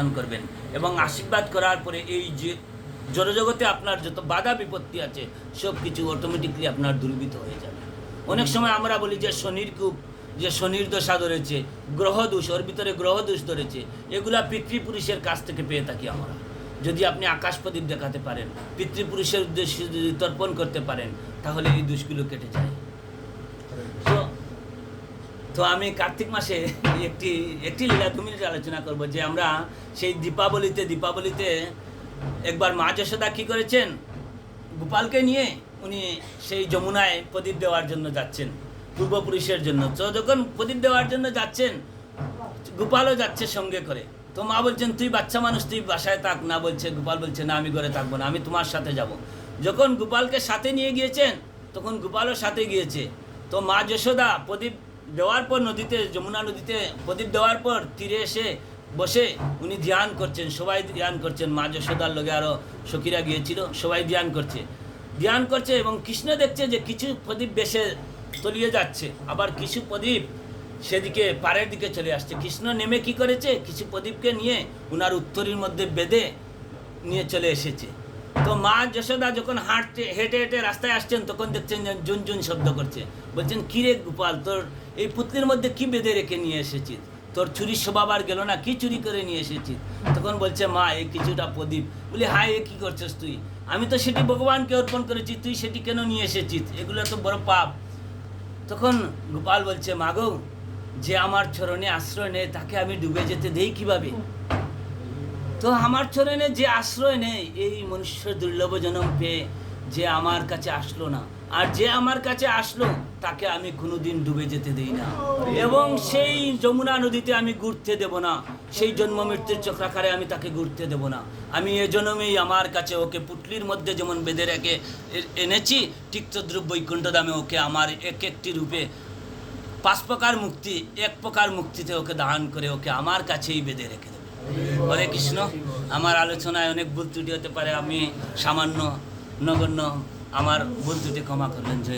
দান করবেন এবং আশীর্বাদ করার পরে এই যে জড়জগতে আপনার যত বাধা বিপত্তি আছে সব কিছু অটোমেটিকলি আপনার দূরীভূত হয়ে যাবে। অনেক সময় আমরা বলি যে শনির কূপ, যে শনির দশা ধরেছে, গ্রহদোষ, ওর ভিতরে গ্রহদোষ ধরেছে, এগুলা পিতৃপুরুষের কাছ থেকে পেয়ে থাকি আমরা। যদি আপনি আকাশ প্রদীপ দেখাতে পারেন, পিতৃপুরুষের উদ্দেশ্যে যদি তর্পণ করতে পারেন, তাহলে এই দোষগুলো কেটে যায়। তো আমি কার্তিক মাসে একটি লীলা 2 মিনিট আলোচনা করব যে আমরা সেই দীপাবলিতে একবার মা যশোদা কী করেছেন, গোপালকে নিয়ে উনি সেই যমুনায় প্রদীপ দেওয়ার জন্য যাচ্ছেন পূর্বপুরুষের জন্য। তো যখন প্রদীপ দেওয়ার জন্য যাচ্ছেন, গোপালও যাচ্ছে সঙ্গে করে। তো মা বলছেন তুই বাচ্চা মানুষ, তুই বাসায় থাক না। বলছে গোপাল বলছে না, আমি ঘরে থাকবো না, আমি তোমার সাথে যাব। যখন গোপালকে সাথে নিয়ে গিয়েছেন তখন গোপালও সাথে গিয়েছে। তো মা যশোদা প্রদীপ দেওয়ার পর যমুনা নদীতে প্রদীপ দেওয়ার পর তীরে এসে বসে উনি ধ্যান করছেন, সবাই ধ্যান করছেন। মা যশোদার লগে আরও সখীরা গিয়েছিল, সবাই ধ্যান করছে এবং কৃষ্ণ দেখছে যে কিছু প্রদীপ বেশে তলিয়ে যাচ্ছে, আবার কিছু প্রদীপ সেদিকে পাড়ের দিকে চলে আসছে। কৃষ্ণ নেমে কি করেছে, কিছু প্রদীপকে নিয়ে উনার উত্তরীর মধ্যে বেঁধে নিয়ে চলে এসেছে। তো মা যশোদা যখন হেঁটে হেঁটে রাস্তায় আসছেন তখন দেখছেন যে জুন শব্দ করছে। বলছেন কী রে গোপাল, তোর এই পুতলির মধ্যে কি বেঁধে রেখে নিয়ে এসেছিস? তোর চুরির স্বভাব আর গেল না, কি চুরি করে নিয়ে এসেছিস? তখন বলছে মা এই কিছুটা প্রদীপ। বলি হায়, এ কী করছিস তুই? আমি তো সেটি ভগবানকে অর্পণ করেছি, তুই সেটি কেন নিয়ে এসেছিস? এগুলো তো বড় পাপ। তখন গোপাল বলছে মা গো, যে আমার চরণে আশ্রয় নেয় তাকে আমি ডুবে যেতে দেই কিভাবে? তো আমার চরণে যে আশ্রয় নেই, এই মনুষ্য দুর্লভ জন্ম পেয়ে যে আমার কাছে আসলো না, আর যে আমার কাছে আসলো তাকে আমি কোনোদিন ডুবে যেতে দেই না, এবং সেই যমুনা নদীতে আমি ঘুরতে দেব না, সেই জন্ম মৃত্যুর চক্রাকারে আমি তাকে ঘুরতে দেব না। আমি এ জন্মেই আমার কাছে ওকে পুটলির মধ্যে যেমন বেঁধে রেখে এনেছি, ঠিক তদ্রূপ বৈকুণ্ঠ ধামে ওকে আমার একটি রূপে 5 প্রকার মুক্তি, 1 প্রকার মুক্তিতে ওকে দান করে ওকে আমার কাছেই বেঁধে রেখে দেবে। হরে কৃষ্ণ। আমার আলোচনায় অনেক ভুল ত্রুটি হতে পারে, আমি সামান্য নগণ্য, আমার ভুল ত্রুটি ক্ষমা করবেন।